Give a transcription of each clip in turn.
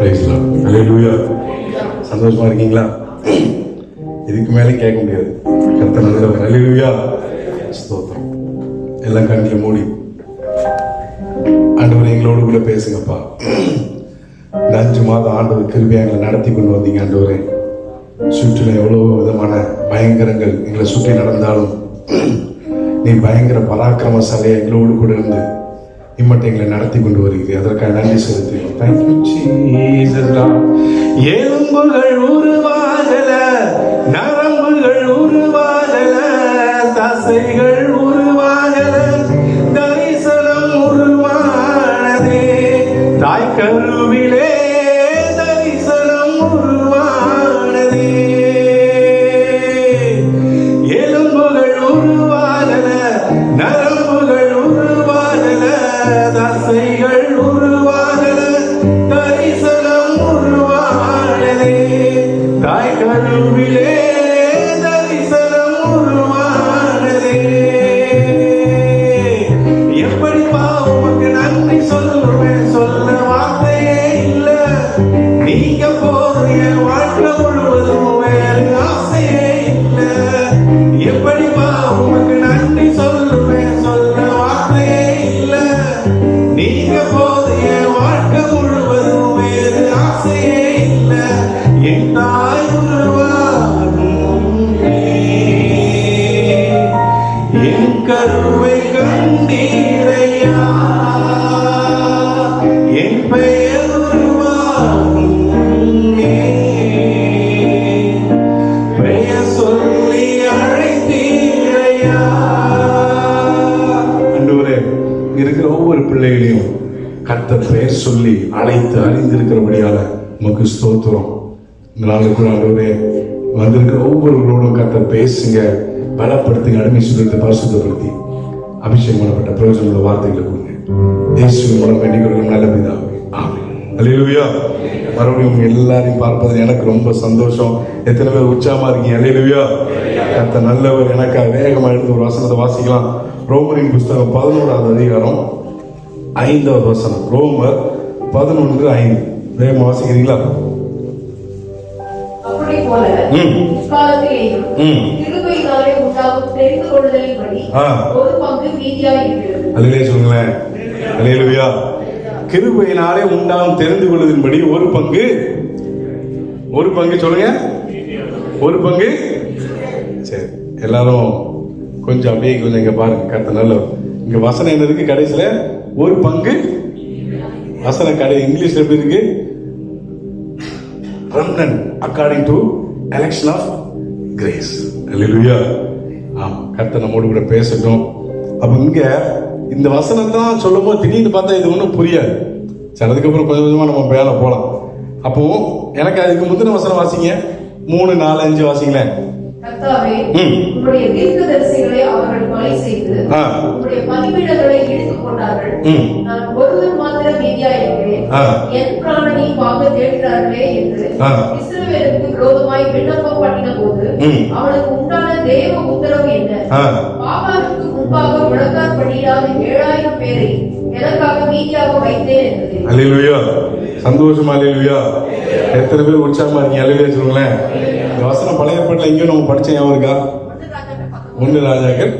அல்லேலூயா. சந்தோஷமா இருக்கீங்களா? இதுக்கு மேலே கேட்க முடியாது. கர்த்தர் நல்லவர். அல்லேலூயா. ஸ்தோத்திரம். எல்லாம் கண்ணில் மூடி ஆண்டவர் எங்களோடு கூட பேசுங்கப்பா. இந்த 5 மாதம் ஆண்டவர் கிருபையா எங்களை நடத்தி கொண்டு வந்தீங்க ஆண்டவரே. சுற்றிலும் எவ்வளவு விதமான பயங்கரங்கள் எங்களை சுற்றி நடந்தாலும் நீ பயங்கர பராக்கிரமசாலியா எங்களோடு கூட இருந்து இம்மட்டை எங்களை நடத்தி கொண்டு வருகிறீர்கள். அதற்காக நன்றி செலுத்துகிறோம். Thank you Jesus. எலும்புகள் உருவாகல, நரம்புகள் உருவாகல, தசைகள் உருவாகல, தரிசனம் உருவானதே. தாய் கருவிலே தரிசனம் உருவானதே. எலும்புகள் உருவாகல, நரம்புகள் உருவாகல, தசைகள் உருவாகல, தரிசனம் உருவானதே. தாய் கருவிலே தரிசனம் உருவானதே. எப்படிப்பா உமக்கு நன்றி சொல்லுவேன், சொல்ல வார்த்தையே இல்ல. நீங்க போதும், என் வாழ்க்கை முழுவதும் வேறு ஆசையே இல்ல. எப்படிப்பா உமக்கு நன்றி சொல்லுவேன், சொல்ல வார்த்தையே இல்ல. நீங்க போதும், என் வாழ்க்கை முழுவதும் வேறு ஆசையே இல்ல. என் தாய் உருவாகும் என் கருவை கண்டீரையா. என் பெயர் உருவாகும் பெயர் சொல்லி அழைத்தீரையா. ஆண்டவரே, இங்க இருக்கிற ஒவ்வொரு பிள்ளைகளையும் கர்த்தர் பெயர் சொல்லி அழைத்து அறிந்திருக்கிறபடியால உமக்கு ஸ்தோத்திரம். இந்த நாளுக்குள்ள ஆண்டவரே வந்திருக்கிற ஒவ்வொருவரோடும் கர்த்தர் பேசுங்க, பலப்படுத்துங்க, அடிமை சுத்தத்தை பரிசுத்தப்படுத்தி அபிஷேகம் பண்ணப்பட்ட பிரயோஜனமுள்ள வார்த்தைகளை கொடுங்க. இயேசுவின் மூலம் வேண்டிக் கொள்ளும் நல்ல பிதாவே. ஆமென். அல்லேலூயா. மறுபடியும் உங்க எல்லாரையும் பார்ப்பது எனக்கு ரொம்ப சந்தோஷம். எத்தனை பேர் உற்சாகமா இருக்கீங்க? அல்லேலூயா. கர்த்தர் நல்லவர். எனக்காக வேகமா எடுத்து ஒரு வசனத்தை வாசிக்கலாம். ரோமரின் புஸ்தகம் 11வது அதிகாரம் 5வது வசனம். ரோமர் 11:5. வேகமா வாசிக்கிறீங்களா? அப்படி போல இக்காலத்திலேயும் கிருபையினாலே உண்டாகும் தெரிந்து கொள்ளுதலின்படி ஒரு பங்கு மீதியாய் இருக்கிறது. அல்லேலூயா சொல்லுங்களேன். அல்லேலூயா. கிருபையினாலே உண்டாகும் தெரிந்து கொள்ளுதலின்படி ஒரு பங்கு சொல்லுங்க. ஒரு பங்கு. சரி, எல்லாரும் கொஞ்சம் அப்படியே கொஞ்சம் இங்க பாருங்க. கர்த்தர் நல்லவர். இங்க வசனம் என்ன இருக்கு? கடைசியில ஒரு பங்கு. வசனம் கடை இங்கிலீஷ்ல எப்படி இருக்கு? remnant according to election of grace. Hallelujah. கர்த்தர் நம்மோடு கூட பேசட்டும். அப்ப இங்க இந்த வசனம் தான் சொல்லும்போது திடீர்னு பார்த்தா இது ஒன்றும் புரியாது. சரி, அதுக்கப்புறம் கொஞ்சம் கொஞ்சமா நம்ம மேல போலாம். அப்போ எனக்கு அதுக்கு முந்தின வசனம் வாசிங்க. 3, 4, 5 வாசிங்களேன். கர்த்தாவே, உம்முடைய தீர்க்கதரிசிகளை அவர்கள் கொலை செய்து உம்முடைய பலிபீடங்களை இடித்துப் போட்டார்கள். நான் ஒருவன் மாத்திரம் மீதியாய் இருக்கிறேன். என் பிராணனை வாங்க தேடுகிறார்களே என்று இஸ்ரவேலுக்கு விரோதமாய் விண்ணப்பம் பண்ணின போது அவனுக்கு உண்டான தேவ உத்தரவு என்ன? பாகாலுக்கு முன்பாக முழங்கால் படியிடாத 7000 பேரை எனக்காக மீதியாக வைத்தேன் என்றது. அல்லேலூயா. சந்தோஷமா? அல்லேலூயா. எத்தனை பேர் உற்சாகமா இருக்கீங்க? அல்லேலூயா சொல்லுங்களேன். இந்த வசனம் பழைய ஏற்பாட்டுல எங்கேயும் நம்ம படிச்சேன், ஞாபகம் இருக்கா? 1 ராஜாக்கள்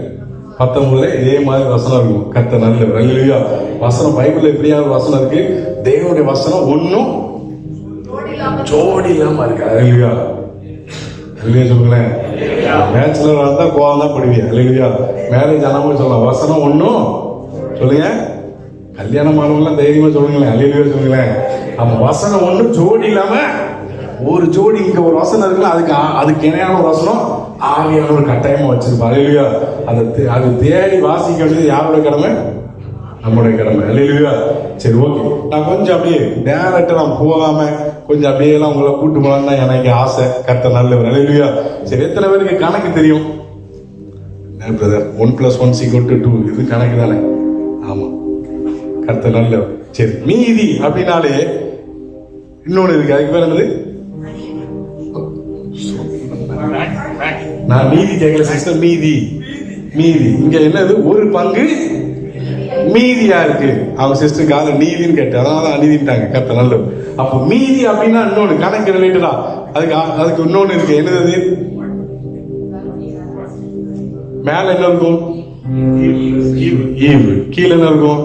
19 இதே மாதிரி வசனம் இருக்கும். கர்த்தர் நல்லவர். அல்லேலூயா. வசனம் பைபிள்ல எப்படியாவது வசனம் இருக்கு. தேவனுடைய வசனம் ஒன்னும் ஜோடி இல்லாம இருக்கு. அல்லேலூயா. அல்லேலூயா சொல்லுங்களேன். பேச்சுலர் இருந்தா கோவம் தான் படுவீங்க. அல்லேலூயா. மேரேஜ் ஆனாம சொல்லலாம். வசனம் ஒன்னும் சொல்லுங்க. கல்யாணம் ஆனவங்களாம் தைரியமா சொல்லுங்களேன். அல்லேலூயா சொல்லுங்களேன். நம்ம வசனம் ஒண்ணு ஜோடி இல்லாம ஒரு ஜோடி. இங்க ஒரு வசனம் இருக்குல்ல, அதுக்கு இணையான ஒரு வசனம் ஆவியான ஒரு கட்டாயமா வச்சிருப்பா. அல்லேலூயா. அது தேடி வாசிக்க வேண்டியது யாரோட கடமை? நம்மளுடைய கடமை. அல்லேலூயா. சரி, ஓகே. நான் கொஞ்சம் அப்படியே டேரக்டா நான் போகாம கொஞ்சம் அப்படியே எல்லாம் உங்களை கூட்டு போலான்னு எனக்கு ஆசை. கர்த்தர் நல்லவர். அல்லேலூயா. சரி, எத்தனை பேருக்கு கணக்கு தெரியும்? 1 + 1 = 2. இது கணக்கு தானே? ஆமா. கர்த்தர் நல்லவர். சரி, மீதி அப்படின்னாலே இன்னொன்னு இருக்கு. அதுக்கு பேர் என்னது? நான் மீதி கேட்கல சிஸ்டர். மீதி இங்க என்னது? ஒரு பங்கு மீதியா இருக்கு. அவங்க சிஸ்டர் கால நீதின்னு கேட்டு அதனால அநீதிட்டாங்க. கர்த்தர் நல்லவர். அப்ப மீதி அப்படின்னா இன்னொன்னு கணக்கு ரிலேட்டடா அதுக்கு இன்னொன்னு இருக்கு. என்னது? மேல என்ன இருக்கும்? ஈவு. கீழே என்ன இருக்கும்?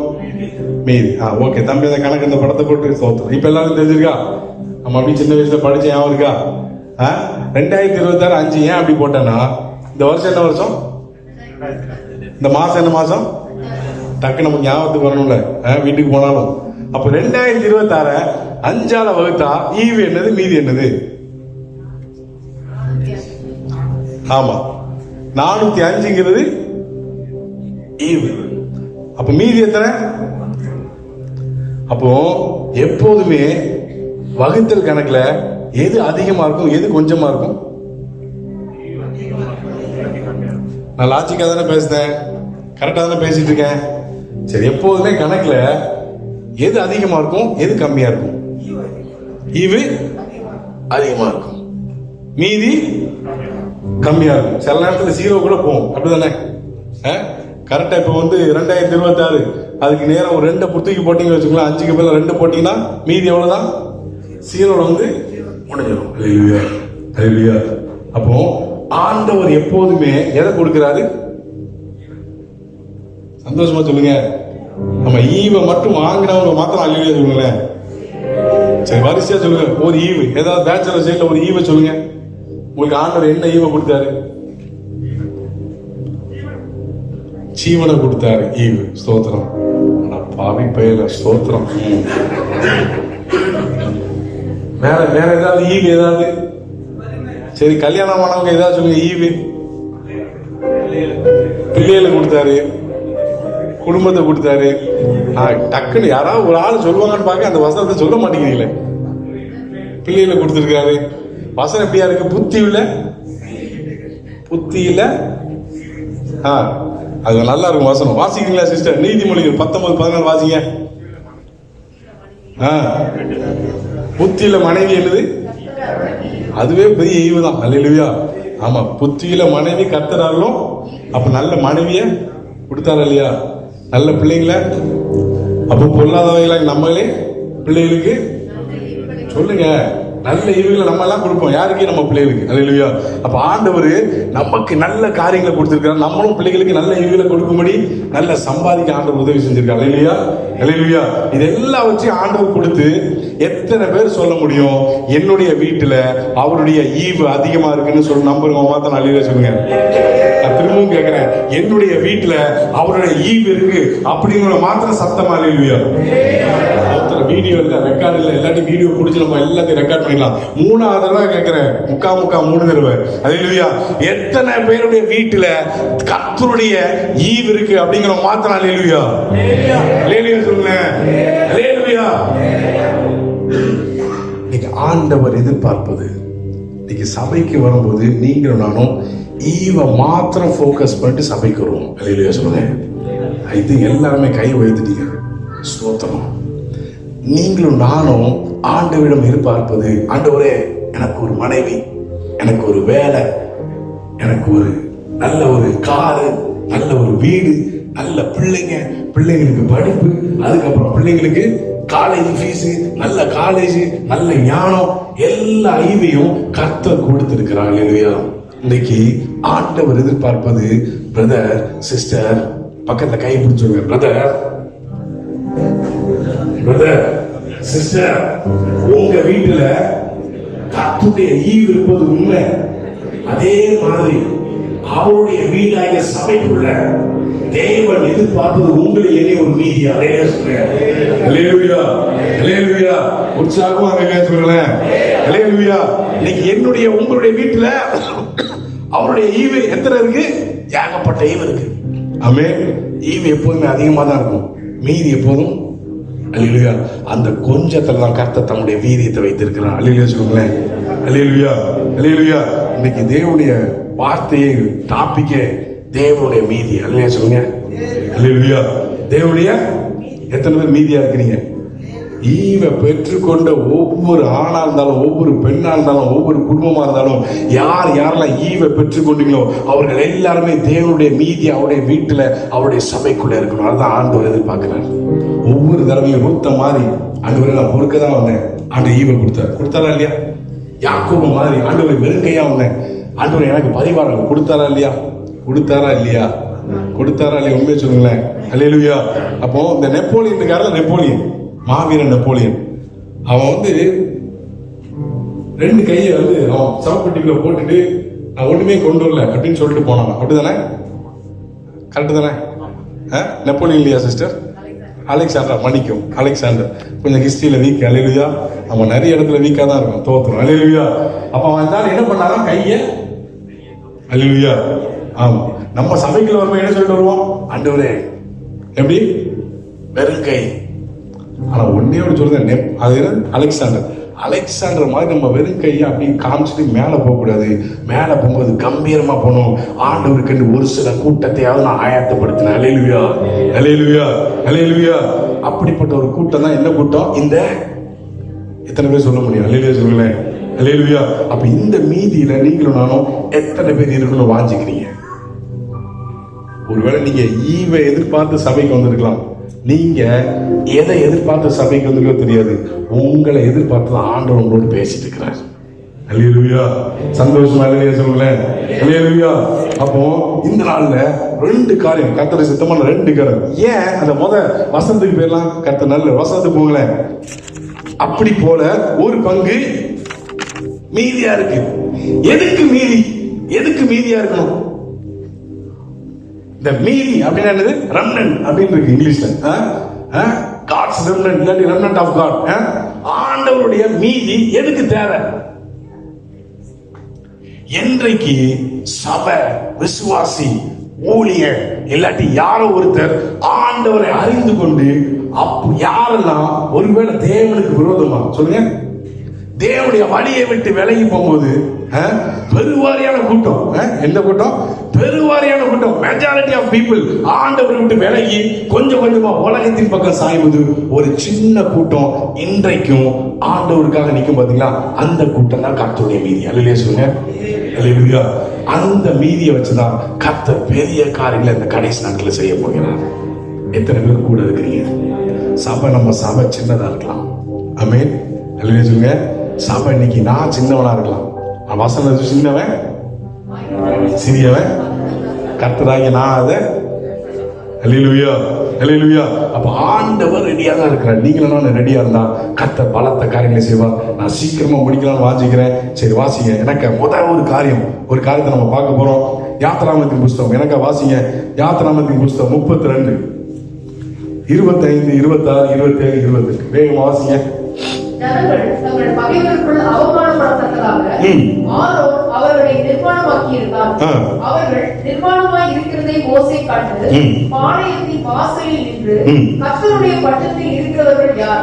மீதி. ஓகே தம்பி, அந்த கணக்கு இந்த படத்தை போட்டு சோத்துறோம். இப்ப எல்லாரும் தெரிஞ்சிருக்கா? நம்ம அப்படி சின்ன வயசுல படிச்ச ஞாபகம் இருக்கா? 2026 5 ஏன் அப்படி போட்டேன்னா, இந்த வருஷம் என்ன வருஷம்? இந்த மாசம் என்ன மாசம்? டக்கு நமக்கு ஞாபகத்துக்கு வரணும்ல வீட்டுக்கு போனாலும். அப்ப 2026 5ஆல வகுத்தா ஈவு என்னது, மீதி என்னது? ஆமா, 405ங்கிறது ஈவு. அப்ப மீதி எத்தனை? அப்போ எப்போதுமே வகுத்தல் கணக்குல எது அதிகமா இருக்கும், எது கொஞ்சமா இருக்கும்? நான் லாஜிக்கா தானே பேசுறேன், கரெக்டா தானே பேசிட்டு இருக்கேன். சரி, எப்போதுமே கணக்குல எது அதிகமா இருக்கும், எது கம்மியா இருக்கும்? ஈவு அதிகமா இருக்கும், மீதி கம்மியா இருக்கும். சில நேரத்துல 0 கூட போகும், அப்படிதானே? கரெக்டா இப்ப 2026 அதுக்கு நேரம் ஒரு 2 புத்தகி போட்டீங்க வச்சுக்கலாம். 5க்கு மேல 2 போட்டீங்கன்னா மீதி எவ்வளவுதான்? 0 முடிஞ்சிடும். அப்போ ஆண்டவர் எப்போதுமே எதை கொடுக்கிறாரு? சந்தோஷமா சொல்லுங்க. நம்ம ஈவை மட்டும் வாங்கினவங்க மாத்திரம் அல்லேலூயா சொல்லுங்களேன். சரி, வரிசையா சொல்லுங்க. ஒரு ஈவு, ஏதாவது பேச்சுலர் சைட்ல ஒரு ஈவை சொல்லுங்க. உங்களுக்கு ஆண்டவர் என்ன ஈவை கொடுத்தாரு? ஜீவனை கொடுத்தாரு. ஈவு. ஸ்தோத்திரம். பாவி பயில ஸ்தோத்திரம். வேற ஏதாவது ஈவு ஏதாவது? சரி, கல்யாணம் ஆனவங்க ஏதாவது சொல்லுங்க. ஈவு பிள்ளைகளை கொடுத்தாரு, குடும்பத்தை கொடுத்தாரு. டக்குன்னு யாராவது ஒரு ஆள் சொல்லுவாங்கன்னு பார்க்க அந்த வசனத்தை சொல்ல மாட்டேங்கிறீங்களே. பிள்ளைகளை கொடுத்திருக்காரு. வசனம் எப்படியா இருக்கு? புத்தி இல்ல. அது நல்லா இருக்கும் வசனம். வாசிக்கிறீங்களா சிஸ்டர்? நீதிமொழிகள் 19:14 வாசிங்க. புத்தியில மனைவி என்னது? அதுவே பெரிய ஈவு தான். அல்லேலூயா. ஆமா, புத்தியில மனைவி கர்த்தராலும். அப்ப நல்ல மனைவிய கொடுத்தாரு இல்லையா? நல்ல பிள்ளைங்கள. அப்ப பொல்லாதவைகளை நம்மளே பிள்ளைகளுக்கு சொல்லுங்க. நல்ல ஈவுகளை நம்ம எல்லாம் கொடுப்போம். யாருக்கு? நம்ம பிள்ளைகளுக்கு. அல்லேலூயா. அப்ப ஆண்டவர் நமக்கு நல்ல காரியங்களை கொடுத்திருக்காரு. நம்மளும் பிள்ளைகளுக்கு நல்ல ஈவுகளை கொடுக்கும்படி நல்ல சம்பாதிக்க ஆண்டவர் உதவி செஞ்சிருக்காரு. அல்லேலூயா. அல்லேலூயா. இது எல்லாவற்றையும் ஆண்டவர் கொடுத்து எத்தனை பேர் சொல்ல முடியும் என்னுடைய வீட்டுல அவருடைய ஈவு அதிகமா இருக்குன்னு சொல்லி நம்புறவங்க மாத்திரம் அல்லேலூயா சொல்லுங்க. நான் திரும்பவும் கேட்கிறேன், என்னுடைய வீட்டுல அவருடைய ஈவு இருக்கு அப்படிங்கிற மாத்திரம் சத்தமா அல்லேலூயா. வீடியோ இல்ல, ரெக்கார்ட் இல்ல, எல்லாத்தையும் வீடியோ பிடிச்சி நம்ம எல்லாத்தையும் ரெக்கார்ட் பண்ணிடலாம். 3வது தடவை கேட்கிறேன், 3 தடவை. அல்லேலூயா. எத்தனை பேருடைய வீட்டுல கர்த்தருடைய ஈவு இருக்கு அப்படிங்கிற மாத்திரம் அல்லேலூயா. அல்லேலூயா சொல்லுங்க. அல்லேலூயா. இன்னைக்கு ஆண்டவர் எதிர்பார்ப்பது, இன்னைக்கு சபைக்கு வரும்போது நீங்களும் நானும் ஈவை மாத்திரம் போக்கஸ் பண்ணிட்டு சபைக்கு வருவோம். அல்லேலூயா சொல்லுங்க. இது எல்லாருமே கை வைத்துட்டீங்க. ஸ்தோத்திரம். நீங்களும் நானும் ஆண்டவரிடம் எதிர்பார்ப்பது, ஆண்டவரே எனக்கு ஒரு மனைவி, எனக்கு ஒரு வேலை, எனக்கு ஒரு நல்ல ஒரு காரு, நல்ல ஒரு வீடு, நல்ல பிள்ளைங்களுக்கு படிப்பு, அதுக்கப்புறம் பிள்ளைங்களுக்கு காலேஜ் ஃபீஸ், நல்ல காலேஜ், நல்ல ஞானம், எல்லா ஈவையும் கர்த்தர் கொடுத்திருக்கிறார். இல்லையா? இன்னைக்கு ஆண்டவர் எதிர்பார்ப்பது, பிரதர் சிஸ்டர் பக்கத்துல கை பிடிச்சவங்க, பிரதர் சிஸ்டர், உங்க வீட்டுல கர்த்தருடைய ஈவு இருப்பது உண்மை. அதே மாதிரி அவருடைய வீடாகிய சபைக்குள்ள தேவன் எதிர்பார்ப்பது உங்களை என்னை ஒரு மீதி. அல்லேலூயா. அல்லேலூயா. உற்சாகமா சொல்லுங்களேன். அல்லேலூயா. இன்னைக்கு என்னுடைய உங்களுடைய வீட்டுல அவருடைய ஈவு எத்தனை இருக்கு? ஏகப்பட்ட ஈவு இருக்கு. ஆமென். ஈவு எப்போதுமே அதிகமா தான் இருக்கும், மீதி எப்போதும். அல்லேலூயா. அந்த கொஞ்சத்துல தான் கர்த்தர் தம்முடைய வீரியத்தை வைத்திருக்கிறார். அல்லேலூயா சொல்லுங்களேன். அல்லேலூயா. அல்லேலூயா. இன்னைக்கு தேவனுடைய வார்த்தையை டாபிக்கே தேவனுடைய மீதி. அல்லேலூயா சொல்லுங்க. அல்லேலூயா. தேவனுடைய எத்தனை பேர் மீதியா இருக்கிறீங்க? ஈவை பெற்றுக்கொண்ட ஒவ்வொரு ஆணா இருந்தாலும், ஒவ்வொரு பெண்ணா இருந்தாலும், ஒவ்வொரு குடும்பமா இருந்தாலும், யாரெல்லாம் ஈவை பெற்றுக்கொண்டீங்களோ அவர்கள் எல்லாருமே தேவனுடைய மீதி அவருடைய வீட்டுல அவருடைய சபைக்குள்ள இருக்கணும். அதுதான் ஆண்டவர் எதிர்பார்க்கிறார். ஒவ்வொரு தடவையும் ரூத்த மாதிரி ஆண்டவரை நான் பொறுக்க தான் வந்தேன், ஆண்டு ஈவை கொடுத்தாரா இல்லையா? யாக்கோபு மாதிரி ஆண்டவரை வெறும் கையா வந்தேன், ஆண்டவர் எனக்கு பரிவாரம் கொடுத்தாரா இல்லையா? கொடுத்தாரா இல்லையா? உண்மையை சொல்லுங்களேன். அல்லேலூயா. அப்போ இந்த நெப்போலியன் மாவீரன் நெப்போலியன், அவன் வந்து 2 கையை வந்து அவன் சவப்பெட்டிக்குள்ள போட்டுட்டு நான் ஒண்ணுமே கொண்டு வரல அப்படின்னு சொல்லிட்டு போனான். அப்படிதானே? கரெக்டு தானே? நெப்போலியன் இல்லையா சிஸ்டர்? அலெக்சாண்டர், மன்னிக்கும், அலெக்சாண்டர் கொஞ்சம் ஹிஸ்டரியில வீக். அல்லேலூயா. அவன் நிறைய இடத்துல வீக்கா தான் இருக்கும், தோத்துரும். அல்லேலூயா. அப்ப அவன் என்ன பண்ணாராம்? கைய. அல்லேலூயா. ஆமா, நம்ம சபைக்குள்ள வரும்போது என்ன சொல்லிட்டு வருவோம்? ஆண்டவரே எப்படி? வெறும் கை. ஆனா ஒன்னே ஒரு சொல்றேன், அது அலெக்சாண்டர் மாதிரி நம்ம வெறும் கையை அப்படின்னு காமிச்சிட்டு மேல போக கூடாது. மேல போகும்போது கம்பீரமா போகணும். ஆண்டவருக்கு ஒரு சில கூட்டத்தையாவது நான் ஆயத்தப்படுத்தினேன். அல்லேலூயா, அல்லேலூயா, அல்லேலூயா. அப்படிப்பட்ட ஒரு கூட்டம் தான் என்ன கூட்டம்? இந்த எத்தனை பேர் சொல்ல முடியும்? அல்லேலூயா சொல்லுங்களேன். அல்லேலூயா. அப்ப இந்த மீதியில நீங்களும் நானும் எத்தனை பேர் இருக்கணும் வாஞ்சிக்கிறீங்க? ஒருவேளை நீங்க ஈவை எதிர்பார்த்து சபைக்கு வந்திருக்கலாம். நீங்க எதை எதிர்பார்த்து சபைக்கு வந்திருக்கோ தெரியாது. உங்களை எதிர்பார்த்து தான் ஆண்டவர் உங்களோடு பேசிட்டு இருக்கிறார். அல்லேலூயா. சந்தோஷமா இல்லையா சொல்லுங்களேன். அல்லேலூயா. அப்போ இந்த நாள்ல 2 காரியம் கர்த்தர் சித்தமான 2 காரியம். ஏன் அந்த வசனத்துக்கு போயிடலாம்? கர்த்தர் நல்ல வசனத்துக்கு போங்களேன். அப்படி போல ஒரு பங்கு மீதியா இருக்கு. எதுக்கு மீதியா இருக்கணும்? இந்த மீதி அப்படின்னா என்னது? ரெமனன்ட் அப்படின்னு இருக்கு இங்கிலீஷ்ல. காட்ஸ் ரெமனன்ட் இல்லாட்டி ரெமனன்ட் ஆஃப் காட். ஆண்டவருடைய மீதி எதுக்கு தேவை? என்றைக்கு சபை, விசுவாசி, ஊழியர் இல்லாட்டி யாரோ ஒருத்தர் ஆண்டவரை அறிந்து கொண்டு, யாரெல்லாம் ஒருவேளை தேவனுக்கு விரோதமா சொல்லுங்க, தேவனுடைய வழியை விட்டு விலகி போகும்போது பெருவாரியான கூட்டம். எந்த கூட்டம்? பெருவாரியான கூட்டம். மெஜாரிட்டி ஆஃப் பீப்புள் ஆண்டவரை விட்டு விலகி கொஞ்சம் கொஞ்சமா உலகத்தின் பக்கம் சாய்வது ஒரு சின்ன கூட்டம் இன்றைக்கும் ஆண்டவருக்காக நிற்கும். பாத்தீங்களா? அந்த கூட்டம் தான் கர்த்தருடைய மீதி. அல்லேலூயா சொல்லுங்க. அல்லேலூயா. அந்த மீதியை வச்சுதான் கர்த்தர் பெரிய காரியங்களை இந்த கடைசி நாட்களில் செய்ய போகிறார். எத்தனை பேர் கூட இருக்கிறீங்க? சபை, நம்ம சபை சின்னதா இருக்கலாம். ஆமென். அல்லேலூயா சொல்லுங்க. சபை இன்னைக்கு நான் சின்னவனா இருக்கலாம், வசனம் சின்னவன், சிறியவன், கர்த்தராகிய நான் அதை. அல்லேலூயா, அல்லேலூயா. அப்ப ஆண்டவர் ரெடியா தான் இருக்கிறார். நீங்களும் நான் ரெடியா இருந்தா கர்த்தர் பலத்த காரியங்களை செய்வார். நான் சீக்கிரமா முடிக்கலாம்னு வாசிக்கிறேன். சரி வாசிங்க. எனக்கு முதல் ஒரு காரியத்தை நம்ம பார்க்க போறோம். யாத்திராமத்தின் புஸ்தகம் எனக்கு வாசிங்க. யாத்திராமத்தின் புஸ்தகம் 32, 25, 26, 27, 28 வேகம் வாசிங்க. ஜனங்கள் தங்கள் பகைவருக்குள் அவமானப்படத்தக்கதாக ஆரோன் அவர்களை நிர்வாணமாக்கி இருந்தார். அவர்கள் நிர்வாணமாய் இருக்கிறதை மோசே கண்டு பாளையத்தின் வாசலில் நின்று, கர்த்தருடைய பட்டத்தில் இருக்கிறவர்கள் யார்?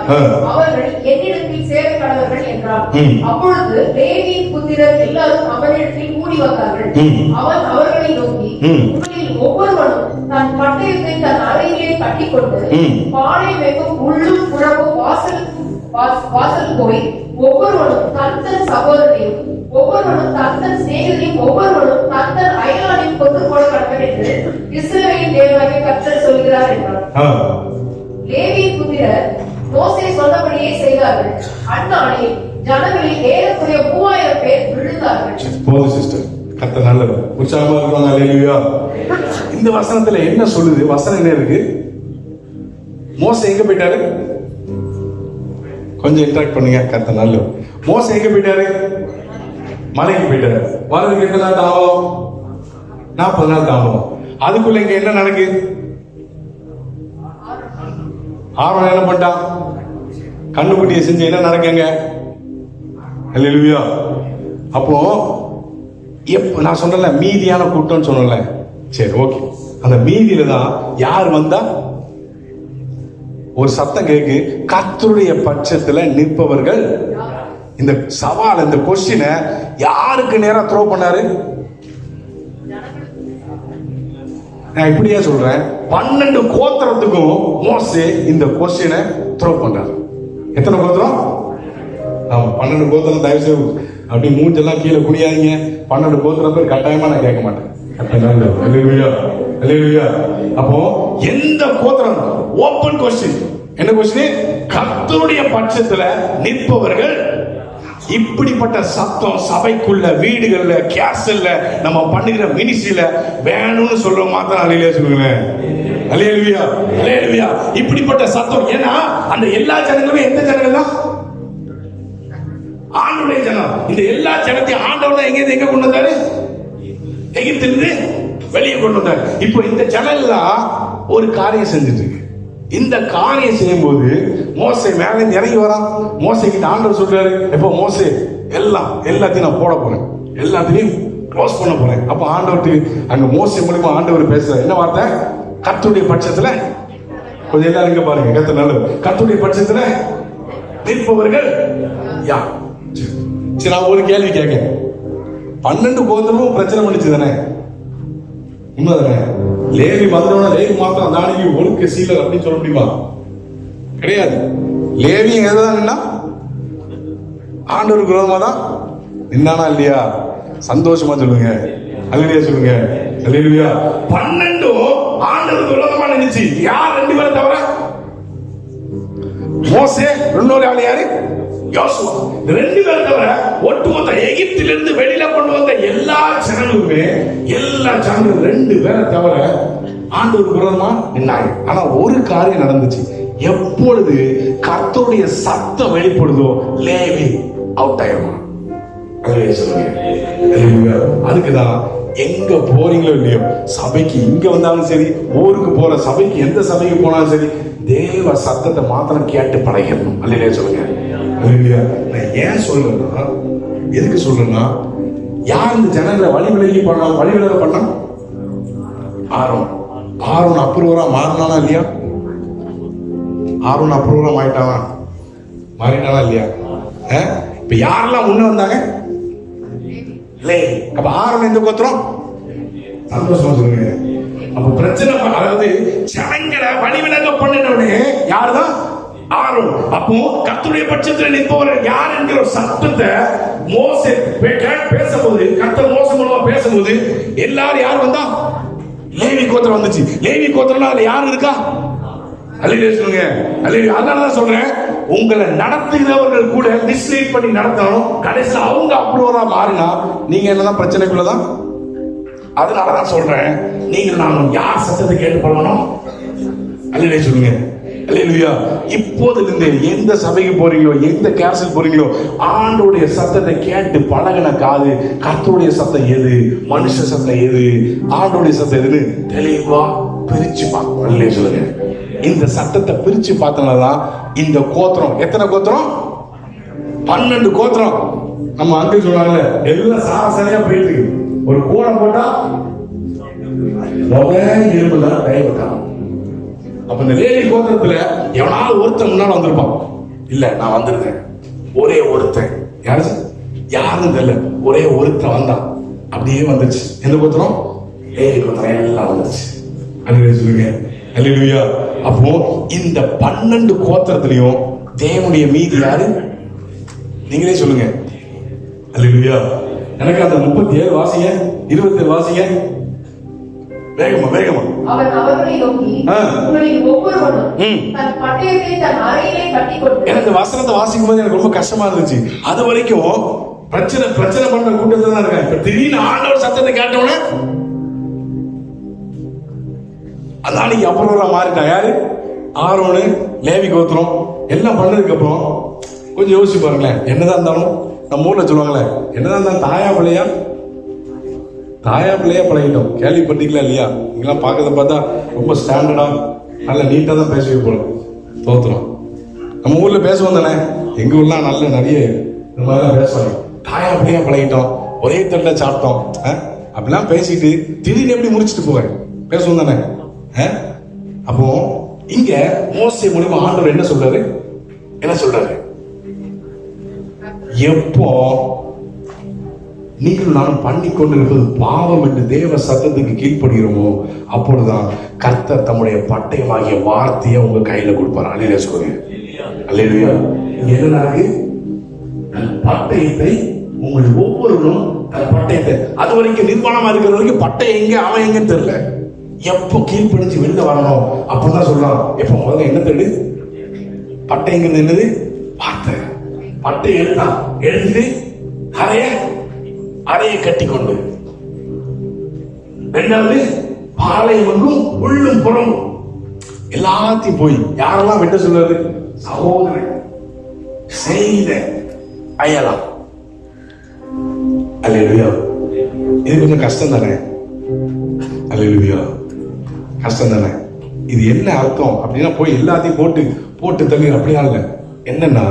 அவர்கள் என்னிடத்தில் சேர கடவர்கள் என்றார். அப்பொழுது லேவியின் புத்திரர் எல்லாரும் அவரிடத்தில் கூடி வந்தார்கள். அவன் அவர்களை நோக்கி, உங்களில் ஒவ்வொருவனும் தன் பட்டயத்தை தன் அறையிலே கட்டிக்கொண்டு பாளையம் எங்கும் உள்ளும் புறமும் வாசல் போய் ஒவ்வொருவனும் தன் சகோதரனையும், ஒவ்வொருவனும் தன் சிநேகிதனையும், ஒவ்வொருவனும் தன் அயலானையும் கொண்டு போட கடவன் என்று இஸ்ரவேலின் தேவனாகிய கர்த்தர் சொல்கிறார் என்றார். லேவியின் புத்திரர் மோசே சொன்னபடியே செய்தார்கள். அந்நாளில் ஜனங்களில் ஏறக்குறைய 3000 பேர் விழுந்தார்கள். போது சிஸ்டர், கர்த்தர் நல்லவர். உற்சாகமா இருக்காங்க. அல்லேலூயா. இந்த வசனத்துல என்ன சொல்லுது? வசனம் என்ன இருக்கு? மோசே எங்க போயிட்டாரு? கொஞ்சம் இன்டராக்ட் பண்ணுங்க. கர்த்தர் நல்லவர். மோசே எங்க போயிட்டாரு? மலைக்கு போயிட்டாரு. வரதுக்கு எத்தனை நாள் தாமதம்? 40 நாள் தாமதம். அதுக்குள்ள இங்க என்ன நடக்கு? ஆரோன் என்ன பண்ணிட்டான்? கண்ணுக்குட்டியை செஞ்சு என்ன நடக்குங்க? அல்லேலூயா. அப்போ நான் சொன்னல மீதியான கூட்டம் சொன்னல. சரி, ஓகே. அந்த மீதியில தான் யார் வந்தா? ஒரு சத்தம் கேக்கு, கர்த்தருடைய பட்சத்துல நிற்பவர்கள். இந்த சவால், இந்த கொஸ்டினை யாருக்கு நேரா த்ரோ பண்ணாரு? நான் இப்படியே சொல்றேன், 12 கோத்திரத்துக்கும் மோசே இந்த கொஸ்டினை த்ரோ பண்ணாரு. எத்தனை கோத்திரம்? ஆமா, 12 கோத்திரம். தயவு செய்து அப்படி மூஞ்செல்லாம் கீழே குடியாதீங்க. 12 கோத்திரம் பேர் கட்டாயமா நான் கேட்க மாட்டேன். அப்போ எந்த கோத்திரம்? Open question. என்ன கொஸ்டின்? கர்த்தருடைய பட்சத்துல நிற்பவர்கள். இப்படிப்பட்ட சத்தம் சபைக்குள்ள, வீடுகள்ல, கேசல்ல, நம்ம பண்ணுகிற மினிஸ்ட்ரியில வேணும்னு சொல்ற மாத்திரம் அல்லேலூயா சொல்லுங்க. அல்லேலூயா, அல்லேலூயா. இப்படிப்பட்ட சத்தம். ஏன்னா அந்த எல்லா ஜனங்களும் எந்த ஜனங்கள் தான்? ஆண்டவருடைய ஜனம். இந்த எல்லா ஜனத்தையும் ஆண்டவர் எங்க கொண்டு வந்தாரு? எகிப்திலிருந்து வெளியே கொண்டு வந்தாரு. இப்போ இந்த ஜனம் எல்லாம் ஒரு காரியம் செஞ்சுட்டு இருக்கு. இந்த காரியம் செய்யும் போது மோசே மேல இறங்கி வரான். மோசே கிட்ட ஆண்டவர் சொல்றாரு, எப்போ மோசே எல்லாத்தையும் நான் போட போறேன், எல்லாத்தையும் க்ளோஸ் பண்ண போறேன். அப்ப ஆண்டவருக்கு அங்க மோசே மூலமா ஆண்டவர் பேசுற என்ன வார்த்தை? கர்த்தருடைய பட்சத்துல, கொஞ்சம் எல்லாரும் இங்க பாருங்க, கர்த்தர் நல்லது. கர்த்தருடைய பட்சத்துல நிற்பவர்கள் யார்? சரி, நான் ஒரு கேள்வி கேட்க. 12 கோத்திரமும் பிரச்சனை பண்ணிச்சு தானே? உண்மைதானே? லேவி வந்தவன லேவி மாத்திரம் தானிக்கு ஒழுக்க சீலர் அப்படின்னு சொல்ல முடியுமா? கிடையாது. லேவி எதுதான் நின்னா? ஆண்டவருக்கு விரோதமா தான் நின்னானா இல்லையா? சந்தோஷமா சொல்லுங்க, அல்லேலூயா சொல்லுங்க, அல்லேலூயா. 12 ஆண்டவருக்கு விரோதமா நின்னுச்சு. யார்? 2 பேரை தவிர. மோசே, இன்னொரு ஆள் யாரு? யோசுவா. 2 பேரை தவிர ஒட்டுமொத்த எகிப்திலிருந்து வெளியில கொண்டு வந்த எல்லா ஜனங்களுமே, எல்லா ஜனங்களும் 2 பேரை தவிர ஆண்டவருக்கு விரோதமா நின்னாங்க. ஆனா ஒரு காரியம் நடந்துச்சு. எப்பொழுது கர்த்தருடைய சத்தம் வெளிப்படுதோ லேவி அவுட் ஆயிடுவான். அதுக்குதான் எங்க போறீங்களோ இல்லையோ, சபைக்கு இங்க வந்தாலும் சரி, ஊருக்கு போற சபைக்கு, எந்த சபைக்கு போனாலும் சரி, தேவ சத்தத்தை மாத்திரம் கேட்டு பழகிடணும். அல்லையா சொல்லுங்க. நான் ஏன் சொல்றேன்னா, எதுக்கு சொல்றேன்னா, யார் இந்த ஜனங்களை வழிவிலகி பண்ணா? ஆரோன் அப்ரூவரா மாறினானா இல்லையா? ஆரோன் அப்ரூவரா மாறிட்டானா இல்லையா? இப்ப யாரெல்லாம் முன்ன வந்தாங்க? அப்ப ஆரோன் எந்த கோத்திரம்? சந்தோஷமா சொல்லுங்க. அப்ப பிரச்சனை, அதாவது ஜனங்களை வழிவிலக பண்ணினவனே யாருதான்? ஆரோன். அப்போ கர்த்தருடைய பட்சத்தில் நிற்பவர்கள் யார் என்கிற சத்தத்தை மோசே பேசும்போது, கர்த்தர் மோசே மூலமா பேசும்போது எல்லாரும் யார் வந்தா? லேவி கோத்திரம் வந்துச்சு. லேவி கோத்திரம்னா அதுல யாரு இருக்கா? அல்லேலூயா சொல்லுங்க, அல்லேலூயா. அதனாலதான் சொல்றேன், உங்களை நடத்துகிறவர்கள் கூட மிஸ்லீட் பண்ணி நடத்தணும். கடைசியில் அவங்க அப்ரூவரா மாறினா நீங்க என்னதான் பிரச்சனைக்குள்ளதான். அதனாலதான் சொல்றேன், நீங்கள் நானும் யார் சத்தத்தை கேட்டு பண்ணணும்? அல்லேலூயா சொல்லுங்க, அல்லேலூயா. இப்போதிலிருந்து எந்த சபைக்கு போறீங்களோ, எந்த கேசல் போறீங்களோ, ஆண்டவருடைய சத்தத்தை கேட்டு பழகின காது, கர்த்தருடைய சத்தம் எது, மனுஷ சத்தம் எது, ஆண்டவருடைய சத்தம் எதுன்னு தெளிவா பிரிச்சு பார்க்கணும். அல்லேலூயா சொல்லுங்க. இந்த சத்தத்தை பிரிச்சு பார்த்தனாலதான் இந்த கோத்திரம், எத்தனை கோத்திரம்? 12 கோத்திரம். நம்ம அங்க சொல்றாங்கல்ல, எல்லாம் சாரசனையா போயிட்டு இருக்கு. ஒரு கோலம் போட்டா இருபதான் தயவுதான். அப்ப இந்த லேவி கோத்திரத்துல எவனாலும் ஒருத்தன் முன்னால வந்திருப்பான். இல்ல, நான் வந்திருக்கேன். ஒரே ஒருத்தன், யாருன்னு தெரியல, ஒரே ஒருத்தன் வந்தான். அப்படியே வந்துச்சு. எந்த கோத்திரம்? லேவி கோத்திரம் எல்லாம் வந்துச்சு. அல்லேலூயா சொல்லுங்க, அல்லேலூயா. அப்போ இந்த 12 கோத்திரத்திலையும் தேவனுடைய மீதி யாரு? நீங்களே சொல்லுங்க, அல்லேலூயா. எனக்கு அந்த 37 வாசிங்க, 27 வாசிங்க, வேகமா. அவன் அவர்களை நோக்கி, உங்களில் ஒவ்வொருவனும் தன் பட்டயத்தை தன் அறையிலே கட்டிக்கொண்டு. எனக்கு வசனத்தை வாசிக்கும் போது எனக்கு ரொம்ப கஷ்டமா இருந்துச்சு. அது வரைக்கும் பிரச்சனை பண்ற கூட்டத்துல தான் இருக்கேன். இப்ப திடீர்னு ஆண்டவர் சத்தத்தை கேட்டவுடனே அந்த அன்னைக்கு அப்புறம் மாறிட்டான். யாரு? ஆரோனு, லேவி கோத்திரம் எல்லாம் பண்ணதுக்கு அப்புறம் கொஞ்சம் யோசிச்சு பாருங்களேன். என்னதான் இருந்தாலும் நம்ம ஊர்ல சொல்லுவாங்களே, என்னதான் இருந்தாலும் தாயா பிள்ளையா பழகிட்டோம். கேள்விப்பட்டீங்களா இல்லையா? நீங்களாம் பார்க்கறத பார்த்தா ரொம்ப ஸ்டாண்டர்டா நல்ல நீட்டா தான் பேசுவீங்க போல. தோத்துறோம். நம்ம ஊர்ல பேசுவோம் தானே, எங்க ஊர்லாம் நல்ல நிறைய இந்த மாதிரிலாம் பேசுவாங்க. தாயா பிள்ளையா பழகிட்டோம், ஒரே தட்டுல சாப்பிட்டோம் அப்படிலாம் பேசிட்டு திடீர்னு எப்படி முடிச்சுட்டு போவேன் பேசுவோம் தானே. அப்போ இங்க மோசே மூலமா ஆண்டவர் என்ன சொல்றாரு? எப்போ நீங்கள் நானும் பண்ணி கொண்டிருப்பது பாவம் என்று தேவ சத்தத்துக்கு கீழ்ப்படுகிறோமோ, அப்பொழுதுதான் கர்த்தர் தம்முடைய பட்டயமாகிய வார்த்தையை உங்க கையில கொடுப்பார். அல்லேலூயா சொல்லுங்க, அல்லேலூயா. என்ன பட்டயத்தை உங்கள் ஒவ்வொருவரும் தன் பட்டயத்தை, அது வரைக்கும் நிர்வாணமா இருக்கிற வரைக்கும் பட்டயம் எங்க அவன் எங்கன்னு தெரியல. எப்போ கீழ்ப்படிச்சு வெளில வரணும் அப்பதான் சொல்லலாம். எப்ப முதல்ல என்ன தேடு? பட்டைங்கிறது என்னது? வார்த்தை. பட்டை எடுத்தான், எடுத்து அறையை கட்டி கொண்டு, ரெண்டாவது பாளையம் எங்கும் உள்ளும் புறமும் எல்லாத்தையும் போய் யாரெல்லாம் வெட்ட சொல்றாரு? சகோதரன், செய்த அயலாம். அல்லேலூயா. இது கொஞ்சம் கஷ்டம் தானே? அல்லேலூயா, கஷ்டம் தானே? இது என்ன அர்த்தம் அப்படின்னா, போய் எல்லாத்தையும் போட்டு தள்ளி அப்படிலாம் இல்லை. என்னன்னா,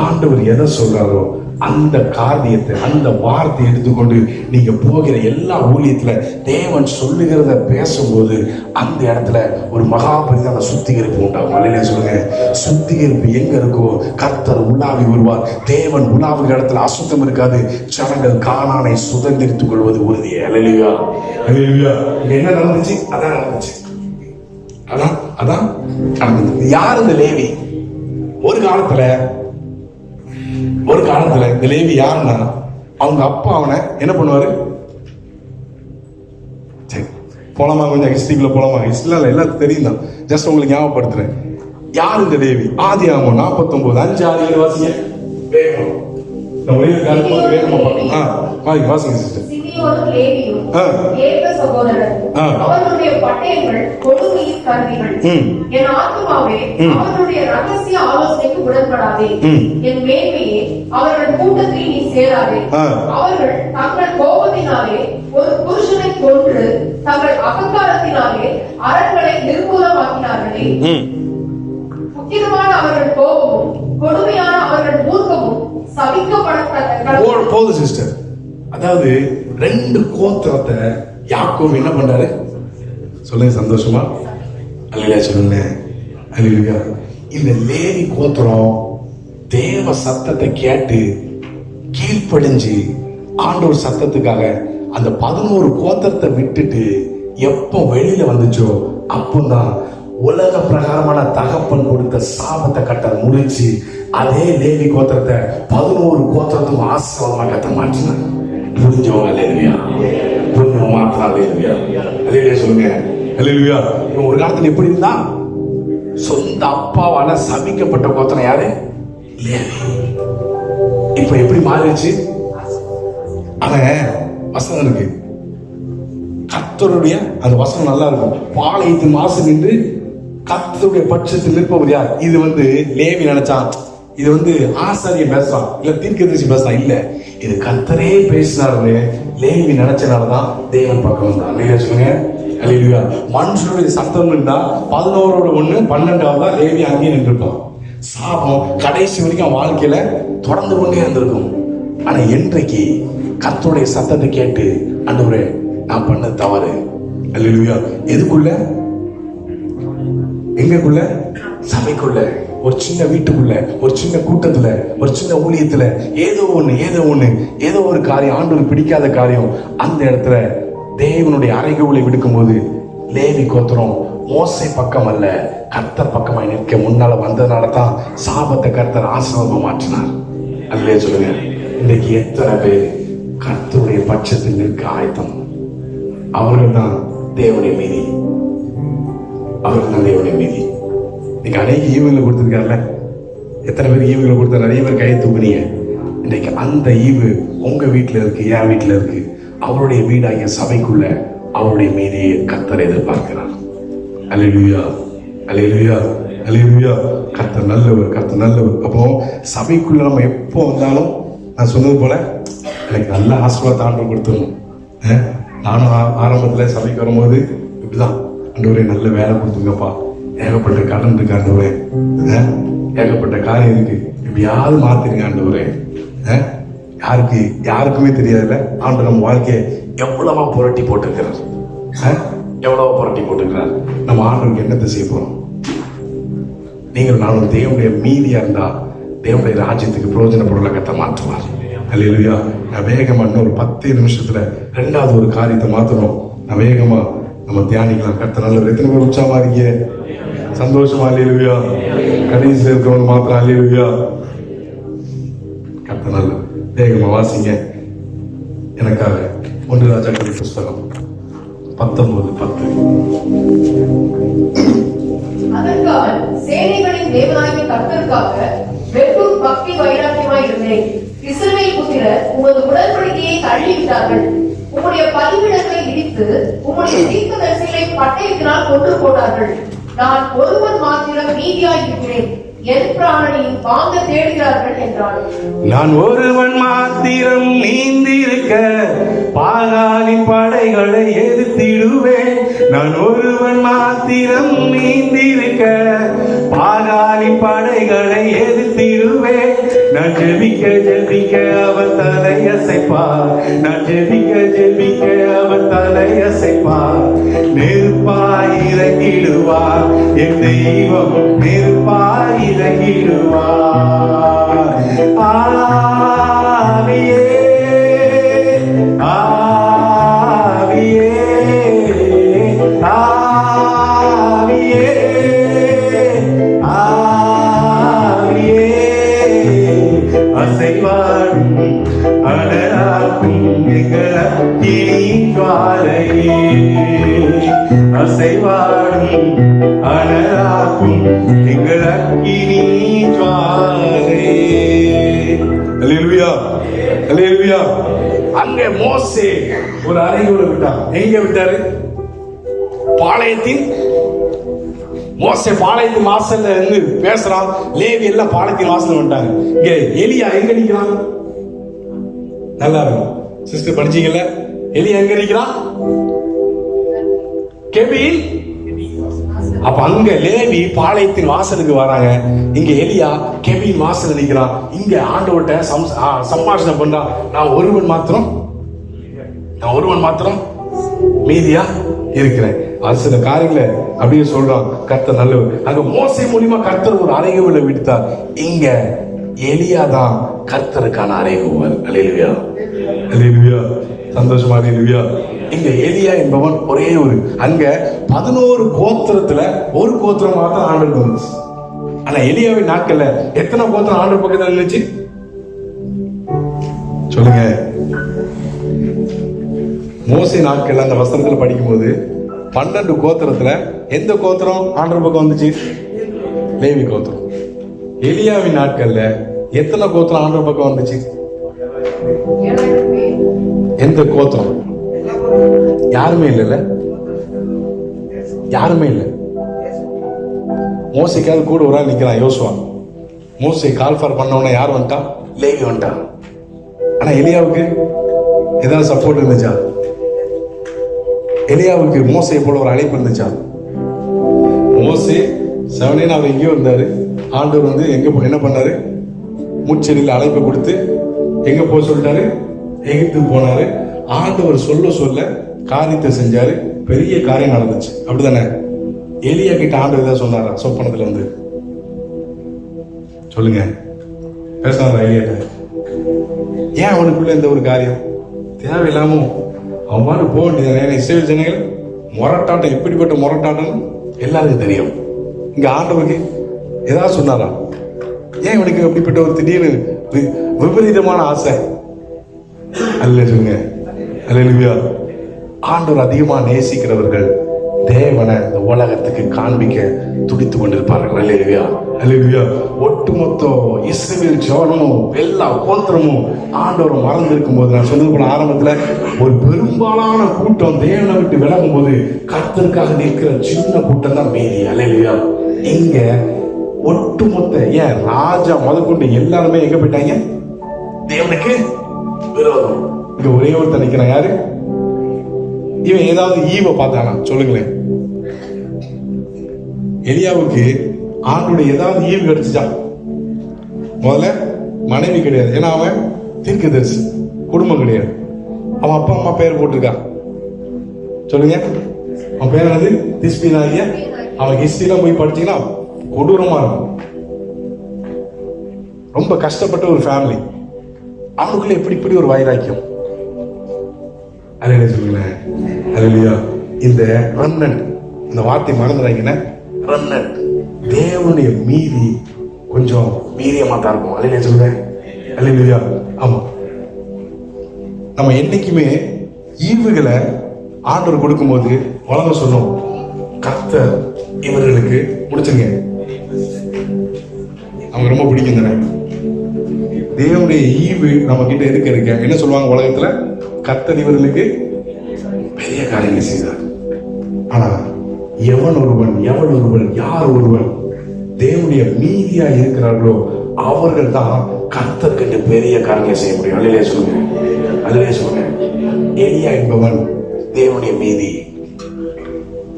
ஆண்டவர் எதை சொல்றாரோ அந்த காரியத்தை, அந்த வார்த்தை எடுத்துக்கொண்டு நீங்க போகிற எல்லா ஊழியத்துல தேவன் சொல்லுகிறத பேசும்போது அந்த இடத்துல ஒரு மகாபரிதான சுத்திகரிப்பு உண்டாகும். அல்லேலூயா சொல்லுங்க. சுத்திகரிப்பு எங்க இருக்கோ கர்த்தர் உலாவி வருவார். தேவன் உலாவுகிற இடத்துல அசுத்தம் இருக்காது. ஜனங்கள் கானானை சுதந்திரித்துக் கொள்வது உறுதியே. அல்லேலூயா, அல்லேலூயா. என்ன நடந்துச்சு? அதான் நடந்துச்சு. அதான் நடந்தது. யார் இந்த லேவி? ஒரு காலத்துல இந்த லேவி யாருன்னா, அவங்க அப்பா அவனை என்ன பண்ணுவாரு? சரி, போலாமா? கொஞ்சம் ஹிஸ்டரிக்குள்ள போலாமா? ஹிஸ்டரியில எல்லாத்துக்கும் தெரியும் தான், ஜஸ்ட் உங்களுக்கு ஞாபகப்படுத்துறேன். யார் இந்த லேவி? ஆதியாகமம் 49:5-6 வாசிங்க. வேகம் நம்ம வேகமா பார்க்கலாம். வாசிங்க சிஸ்டர். அவர்களுடைய பட்டயங்கள் கொடுமையின் கருவிகள். என் ஆத்துமாவே அவர்களுடைய ரகசிய ஆலோசனைக்கு உடன்படாதே. என் மேன்மையே அவர்கள் கூட்டத்தில் நீ சேராதே. அவர்கள் தங்கள் கோபத்தினாலே ஒரு புருஷனை கொன்று தங்கள் அகங்காரத்தினாலே அரண்களை நிர்மூலமாக்கினார்களே. முக்கியமான அவர்கள் கோபமும் கொடுமையான அவர்கள் மூர்க்கமும் சபிக்கப்படத்தக்க. போதும் சிஸ்டர். அதாவது 2 கோத்திரத்தை யாக்கோபு என்ன பண்றாரு? சொல்லுங்க, சந்தோஷமா? அல்லேலூயா சொல்லுங்க. அல்லேலூயா. இந்த லேவி கோத்திரம் தேவ சத்தத்தை கேட்டு கீழ்ப்படிஞ்சு ஆண்டவர் சத்தத்துக்காக அந்த 11 கோத்திரத்தை விட்டுட்டு எப்போ வெளியில வந்துச்சோ அப்போதான் உலக பிரகாரமான தகப்பன் கொடுத்த சாபத்தை கட்ட முடிச்சு அதே லேவி கோத்திரத்தை 11 கோத்திரத்துக்கும் ஆசீர்வாதமா கட்ட மாற்றினாங்க. புரிஞ்சவங்க அல்லேலூயா, புரிஞ்சவங்க மாத்திரம் அல்லேலூயா. அல்லேலூயா சொல்லுங்க. அல்லேலூயா. ஒரு காலத்துல எப்படி இருந்தா? சொந்த அப்பாவால சபிக்கப்பட்ட கோத்திரம் யாரு? லேவி. இப்ப எப்படி மாறிடுச்சு? அவன் வசனம் இருக்கு, கர்த்தருடைய அந்த வசனம் நல்லா இருக்கும். பாளையத்தின் மாசு நின்று கர்த்தருடைய பட்சத்தில் நிற்பவர் யார்? இது லேவி நினைச்சான், இது ஆசாரிய பேசுறான், இல்ல தீர்க்கதரிசி பேசுறான். இல்ல, இது கர்த்தரே பேசினாரு. லேவி நினைச்சனாலதான் தேவன் பக்கம் வந்தான். அல்லேலூயா சொல்லுங்க. அல்லேலூயா. மனுஷனுடைய சத்தம் இருந்தா 11ஓட 1 12ஆவதா லேவி அங்கேயே நின்றுப்பான். சாபம் கடைசி வரைக்கும் அவன் வாழ்க்கையில தொடர்ந்து கொண்டே இருந்திருக்கும். ஆனா இன்றைக்கு கர்த்தருடைய சத்தத்தை கேட்டு, ஆண்டவரே நான் பண்ண தவறு. அல்லேலூயா. எதுக்குள்ள? எங்கக்குள்ள? சபைக்குள்ள, ஒரு சின்ன வீட்டுக்குள்ள, ஒரு சின்ன கூட்டத்துல, ஒரு சின்ன ஊழியத்துல ஏதோ ஒரு காரியம், ஆண்டவருக்கு பிடிக்காத காரியம், அந்த இடத்துல தேவனுடைய அறைகூவலை விடுக்கும் போது லேவி கோத்திரம் மோசே பக்கம் அல்ல கர்த்தர் பக்கமாய் நிற்க முன்னால வந்ததுனால தான் சாபத்தை கர்த்தர் ஆசீர்வாதமா மாற்றினார். அல்லேலூயா சொல்லுங்க. இன்னைக்கு எத்தனை பேர் கர்த்தருடைய பட்சத்தில் நிற்க ஆயத்தம்? அவர்கள் தான் தேவனுடைய மீதி. அவர்கள் தான் தேவனுடைய மீதி. நீங்க அநேக ஈவுகளை கொடுத்திருக்காருல்ல, எத்தனை பேர் ஈவுகளை கொடுத்தாரு? நிறைய பேர் கையை தூக்குனீங்க. இன்னைக்கு அந்த ஈவு உங்க வீட்டுல இருக்கு, என் வீட்டுல இருக்கு. அவருடைய வீடாகிய சபைக்குள்ள அவருடைய மீதியை கர்த்தர் எதிர்பார்க்கிறார். அல்லேலூயா, அல்லேலூயா, அல்லேலூயா. கர்த்தர் நல்லவர், கர்த்தர் நல்லவர். அப்போ சபைக்குள்ள நம்ம எப்போ வந்தாலும் நான் சொன்னது போல எனக்கு நல்ல ஆசீர்வாதத்தை ஆண்டவர் கொடுத்துடணும். நானும் ஆரம்பத்துல சபைக்கு வரும்போது இப்படிதான், ஆண்டவரே நல்ல வேலை கொடுத்துங்கப்பா, ஏகப்பட்ட கடன் இருக்கு ஆண்டவரே, ஏகப்பட்ட காரியம் இருக்கு, எப்படியாவது மாத்திருங்க ஆண்டவரே. யாருக்குமே தெரியாதுல்ல ஆண்டவர் நம்ம வாழ்க்கையை எவ்வளவா புரட்டி போட்டிருக்கிறார், எவ்வளவா புரட்டி போட்டிருக்கிறார். நம்ம ஆண்டவருக்கு என்னத்தை செய்ய போறோம்? நீங்கள் நானும் தேவனுடைய மீதியா இருந்தா தேவனுடைய ராஜ்யத்துக்கு பிரயோஜன பொருளை கத்த மாற்றுவார். அல்லேலூயா. நான் வேகமா இன்னொரு 10 நிமிஷத்துல 2வது ஒரு காரியத்தை மாத்தணும். நான் வேகமா நம்ம தியானிக்கலாம். கர்த்தர் நல்லவர். எத்தனை பேர் உற்சாகமா இருக்கீங்க? சந்தோஷமா? அல்லேலூயா. கடைசியில் இருக்கிறவங்க மாத்திரம் அல்லேலூயா. கர்த்தர் நல்லவர். வேகமா வாசிங்க எனக்காக 1 ராஜாக்கள் புஸ்தகம் 19:10. அதற்கு அவன், சேனைகளின் தேவனாகிய கர்த்தருக்காக வெறும் பக்தி வைராக்கியமாய் இருந்தேன். இஸ்ரவேல் புத்திரர் உமது உடன்படிக்கையை தள்ளிவிட்டார்கள். உம்முடைய பலிபீடங்களை இடித்து உம்முடைய தீர்க்கதரிசிகளை பட்டயத்தினால் கொன்று போட்டார்கள். நான் ஒருவன் மாத்திரம் மீதியாய் இருக்கிறேன். என் பிராணனை வாங்க தேடுகிறார்கள் என்றான். நான் ஒருவன் மாத்திரம் நீந்திருக்க பாகாலின் படைகளை எதிர்த்திடுவேன். நான் ஒருவன் மாத்திரம் நீந்திருக்க பாகாலின் படைகளை எதிர்த்திடுவேன். நான் ஜெபிக்க ஜெபிக்க அவன் தலையசைப்பார். நான் ஜெபிக்க ஜெபிக்க அவன் தலையசைப்பார். நெருப்பாய் இறங்கிடுவார் என் தெய்வம், நெருப்பாய் இறங்கிடுவார். ஆவியே ஆவியே ஆவியே ஆவியே அசைவாடும் அடராக்கும் எங்களின் ஜுவாலையே. அசைவாடும் அனராக்கும் எங்களின் ஜுவாலையே. அல்லேலூயா அல்லேலூயா. அங்கே மோசே ஒரு அறையோடு விட்டார். எங்க விட்டாரு? பாளையத்தின் மோசே பாளையத்தின் வாசல்ல இருந்து பேசுறான். லேவி எல்லாம் பாளையத்தின் வாசல்ல வந்துட்டாங்க. இங்க எலியா எங்க நிக்கிறான்? நல்லா இருக்கும் சிஸ்டர், படிச்சீங்கல்ல? எலியா எங்க நிக்கிறான்? கெபியில். அப்ப அங்க லேவி பாளையத்தின் வாசலுக்கு வராங்க. இங்க எலியா கெபியின் வாசல் நிக்கிறான். இங்க ஆண்டவர்கிட்ட சம்பாஷணம் பண்றான். நான் ஒருவன் மாத்திரம் மீதியா இருக்கிறேன். அது சில காரியங்களை அப்படியே சொல்றான். கர்த்தர் நல்லவர். அங்க மோசே மூலியமா கர்த்தர் ஒரு அறைகூவலை விடுத்தார். இங்க எலியா தான் கர்த்தருக்கான அறைகூவல். அல்லேலூயா அல்லேலூயா. சந்தோஷமா அல்லேலூயா. இங்க எலியா என்பவன் ஒரே ஒரு, அங்க 11 கோத்திரத்துல ஒரு கோத்திரம் மாத்திரம் ஆண்டவர் வந்துச்சு. ஆனா எலியாவின் நாட்கள்ல எத்தனை கோத்திரம் ஆண்டவர் பக்கத்துல இருந்துச்சு சொல்லுங்க? மோசே நாட்கள்ல அந்த வசனத்துல படிக்கும் போது 12 கோத்திரத்துல எந்த கோத்திரம் ஆண்டவர் பக்கம் வந்துச்சு? லேவி கோத்திரம். எலியாவின் நாட்கள்ல எத்தனை கோத்திரம் ஆண்டவர் பக்கம் வந்துச்சு? எந்த கோத்திரம்? யாருமே இல்ல. யாருமே இல்ல. மோசைக்காவது கூட ஒரு ஆள் நிக்கிறான், யோசுவா. மோசை கால்ஃபார் பண்ணவன யார் வந்துட்டா? லேவி வந்துட்டான். ஆனா எலியாவுக்கு ஏதாவது சப்போர்ட் இருந்துச்சா? எலியாவுக்கு மோசையை போல ஒரு அழைப்பு இருந்துச்சா? மோசே செவனேன்னு அவர் எங்கேயோ இருந்தாரு. ஆண்டவர் வந்து எங்க என்ன பண்ணாரு? முச்செடியில் அழைப்பை கொடுத்து எங்க போக சொல்லிட்டாரு? எகிப்துக்கு போனாரு. ஆண்டவர் சொல்ல காரியத்தை செஞ்சாரு. பெரிய காரியம் நடந்துச்சு. அப்படிதானே? எலியா கிட்ட ஆண்டவர் தான் சொன்னாரா? சொப்பனத்துல வந்து சொல்லுங்க, பேசினாரா எலியா? ஏன் அவனுக்குள்ள இந்த ஒரு காரியம் தேவையில்லாம அவன் மாதிரி போக வேண்டியது? இஸ்ரவேல் ஜனங்கள் முரட்டாட்டம், எப்படிப்பட்ட முரட்டாட்டம் எல்லாருக்கும் தெரியும். இங்க ஆண்டவருக்கு ஏதாவது சொன்னாரா? ஏன் இவனுக்கு அப்படிப்பட்ட ஒரு திடீர்னு விபரீதமான ஆசை? அல்ல சொல்லுங்க. அல்லேலூயா. ஆண்டவர் அதிகமா நேசிக்கிறவர்கள் தேவனை இந்த உலகத்துக்கு காண்பிக்க துடித்து கொண்டிருப்பார்கள். அல்லேலூயா அல்லேலூயா. ஒட்டுமொத்த இஸ்ரவேல் ஜனமும் எல்லா கோத்திரமும் ஆண்டவரை மறந்து இருக்கும் போது, நான் சொன்னது போல ஆரம்பத்துல, ஒரு பெரும்பாலான கூட்டம் தேவனை விட்டு விலகும் போது கர்த்தருக்காக நிற்கிற சின்ன கூட்டம் தான் மீதி. அல்லேலூயா. இங்க ஒட்டுமொத்த ஏன் ராஜா முதற்கொண்டு எல்லாருமே எங்க போயிட்டாங்க? தேவனுக்கு விரோதம். இங்க ஒரே ஒருத்தர் நிக்கிறான். யாரு இவன்? ஏதாவது ஈவ பார்த்தானா? சொல்லுங்களேன். எலியாவுக்கு ஆண்டுடைய ஏதாவது ஈவு கிடைச்சா? முதல்ல மனைவி கிடையாது. ஏன்னா அவன் தீர்க்கதரிசி. குடும்பம் கிடையாது. அவன் அப்பா அம்மா பேர் போட்டிருக்கான். சொல்லுங்க, அவன் பேர் என்னது? திஸ்பினாகிய. அவன் ஹிஸ்டரிலாம் போய் படிச்சீங்கன்னா கொடூரமா இருக்கும். ரொம்ப கஷ்டப்பட்ட ஒரு ஃபேமிலி. அவனுக்குள்ள எப்படி ஒரு வைராக்கியம்? அல்லேலூயா சொல்லுங்களேன். அல்லேலூயா. இந்த ரன்னட், இந்த வார்த்தை மறந்துடாங்கன்னா, ரன்னட் தேவனுடைய மீதி கொஞ்சம் மீறியமா தான் இருக்கும். அல்லேலூயா சொல்லுவேன். அல்லேலூயா. ஆமா, நம்ம என்னைக்குமே ஈவுகளை ஆண்டவர் கொடுக்கும்போது உலகம் சொல்லும், கர்த்தர் இவர்களுக்கு முடிச்சுங்க, அவங்க ரொம்ப பிடிக்கும் தானே. தேவனுடைய ஈவு நம்ம கிட்ட இருக்க என்ன சொல்லுவாங்க உலகத்துல, கர்த்தர் இவர்களுக்கு பெரிய காரியங்கள் செய்தார். ஆனா எவன் ஒருவன் யார் ஒருவன் தேவனுடைய மீதியா இருக்கிறார்களோ அவர்கள் தான் கர்த்தருக்கு பெரிய காரியங்களை செய்ய முடியும். அல்லையே சொல்லுங்க. எலியா என்பவன் தேவனுடைய மீதி.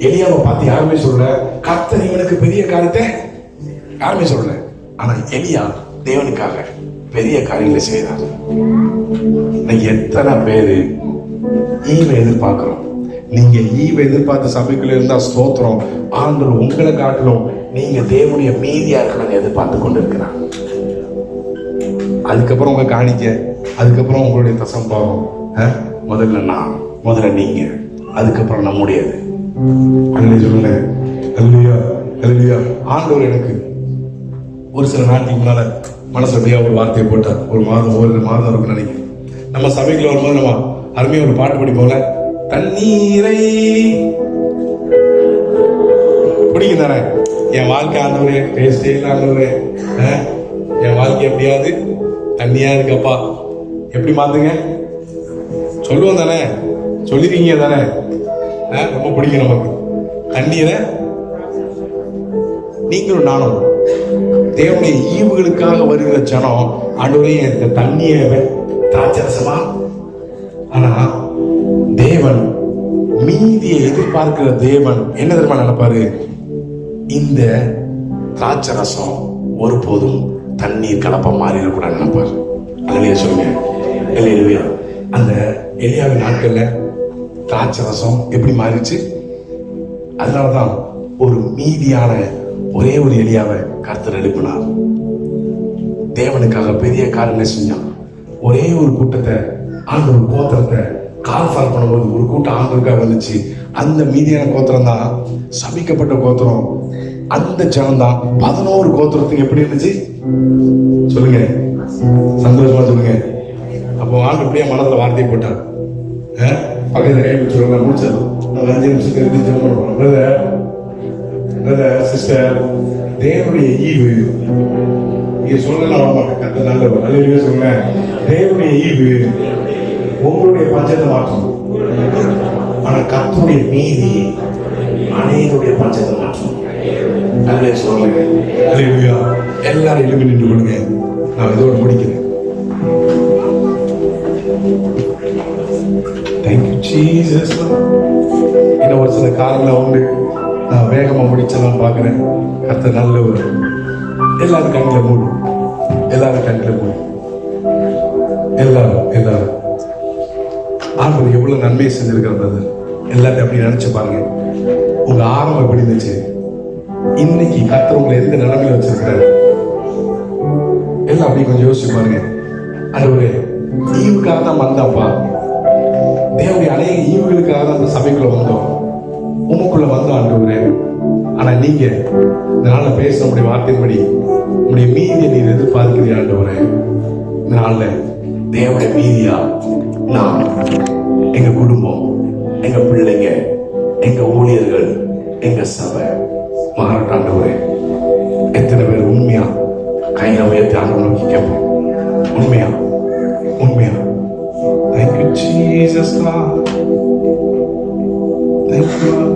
எலியாவை பார்த்து யாருமே சொல்ல, கர்த்தர் இவனுக்கு பெரிய காரியத்தை யாருமே சொல்ல. ஆனா எலியா தேவனுக்காக பெரிய காரியங்களை செய்தார். எத்தனை பேரு ஈவை எதிர்பார்க்கிறோம். நீங்க ஈவை எதிர்பார்த்த சபைக்குள்ள இருந்தா ஸ்தோத்திரம். ஆண்டவர் உங்களை காட்டிலும் நீங்க தேவனுடைய மீதியா இருக்கணும்னு எதிர்பார்த்து கொண்டு இருக்கிறார். அதுக்கப்புறம் உங்க காணிக்க, அதுக்கப்புறம் உங்களுடைய தசம்பாவம், முதல்ல நான், முதல்ல நீங்க, அதுக்கப்புறம் நம்முடையது. அல்லையா சொல்லுங்க. அல்லையா. ஆண்டவர் எனக்கு ஒரு சில நாட்களுக்கு முன்னால மனசபையா ஒரு வார்த்தையை போட்டார். ஒரு மாதம் இருக்குன்னு நினைக்கிறேன். நம்ம சபைக்குள்ள வரும்போது நம்ம அருமையா ஒரு பாட்டு படிப்போம்ல, தண்ணீரை பிடிக்கும் தானே. என் வாழ்க்கை ஆண்டவரே, டேஸ்டே ஆண்டவரே, என் வாழ்க்கை எப்படியாவது தண்ணியா இருக்கப்பா, எப்படி மாத்துங்க சொல்லுவோம் தானே, சொல்லிருக்கீங்க தானே. ரொம்ப பிடிக்கும் நமக்கு தண்ணீரை. நீங்களும் நானும் தேவனுடைய ஈவுகளுக்காக வருகிற ஜனம், ஆண்டவரே இந்த தண்ணியை திராட்சரசமா. ஆனா தேவன் மீதியை எதிர்பார்க்கிற தேவன் என்ன தெரியுமா நினைப்பாரு, இந்த திராட்சரசம் ஒருபோதும் தண்ணீர் கலப்பா மாறிடக்கூடாது நினைப்பாரு. அல்லையா சொல்லுங்க. இல்லையா. அந்த எலியாவின் நாட்கள்ல திராட்சரசம் எப்படி மாறிச்சு? அதனாலதான் ஒரு மீதியான ஒரே ஒரு எலியாவை கர்த்தர் எழுப்பினார். தேவனுக்காக பெரிய காரியங்களை செஞ்சான். ஒரே ஒரு கூட்டத்தை, ஆண்டவர் கோத்திரத்தை கால்ஃபால் பண்ணும்போது ஒரு கூட்டம் ஆண்டவருக்காக வந்துச்சு. அந்த மீதியான கோத்திரம் தான் சபிக்கப்பட்ட கோத்திரம். அந்த ஜனம் தான் 11 கோத்திரத்துக்கு எப்படி இருந்துச்சு சொல்லுங்க, சந்தோஷமா சொல்லுங்க. அப்போ ஆண்டு இப்படியே மனதில் வார்த்தையை போட்டார். பக்கத்தில் கை வச்சுருவாங்க, முடிச்சது 5 நிமிஷத்துக்கு ஜெபம் பண்ணுவோம். சிஸ்டர், தேவனுடைய ஈவு நீங்க சொல்லலாம் வரமாட்டேன். கத்த நல்லவர். நல்ல சொல்லுங்க. தேவனுடைய ஈவு உங்களுடைய பஞ்சத்தை மாற்றும். ஆனா கர்த்தருடைய மீதி அநேகருடைய பஞ்சத்தை மாற்றும். நல்ல சொல்லுங்க. அல்லேலூயா. எல்லாரும் எழுப்பி நின்று கொள்ளுங்க. நான் இதோட முடிக்கிறேன். Thank you Jesus. இன்னும் ஒரு சில காலங்கள உண்டு. நான் வேகமா முடிச்சதான் பாக்குறேன். கர்த்தர் நல்லவர். எல்லாரும் கண்களை மூடும். எல்லாரும் ஆண்டவர் எவ்வளவு நன்மை செஞ்சிருக்கிறது எல்லாத்தையும் அப்படி நினைச்சு பாருங்க. உங்க ஆரம்பம் எப்படி இருந்துச்சு? இன்னைக்கு கர்த்தர் உங்களை எந்த நிலைமையில வச்சிருக்கிறாரு எல்லாம் அப்படி கொஞ்சம் யோசிச்சு பாருங்க. ஆண்டவரே, ஈவுக்காக தான் வந்தாப்பா. தேவனுடைய அநேக ஈவுகளுக்காக தான் அந்த சபைக்குள்ள வந்தோம், உமக்குள்ள வந்தோம் ஆண்டவரே. ஆனா நீங்க இந்த நாள்ல பேச உங்களுடைய வார்த்தையின்படி உங்களுடைய மீதியை நீர் எதிர்பார்க்கிறீர்கள் ஆண்டவரே. இந்த நாள்ல தேவனுடைய மீதியா நான், எங்க குடும்பம், எங்க பிள்ளைங்க, எங்க ஊழியர்கள், எங்க சபை மாறாண்டவரே. எத்தனை பேர் உண்மையா கையில உயர்த்தி ஆண்டவரை நோக்கி கேட்போம்? உண்மையா? Thank you Jesus Lord. Thank you Lord.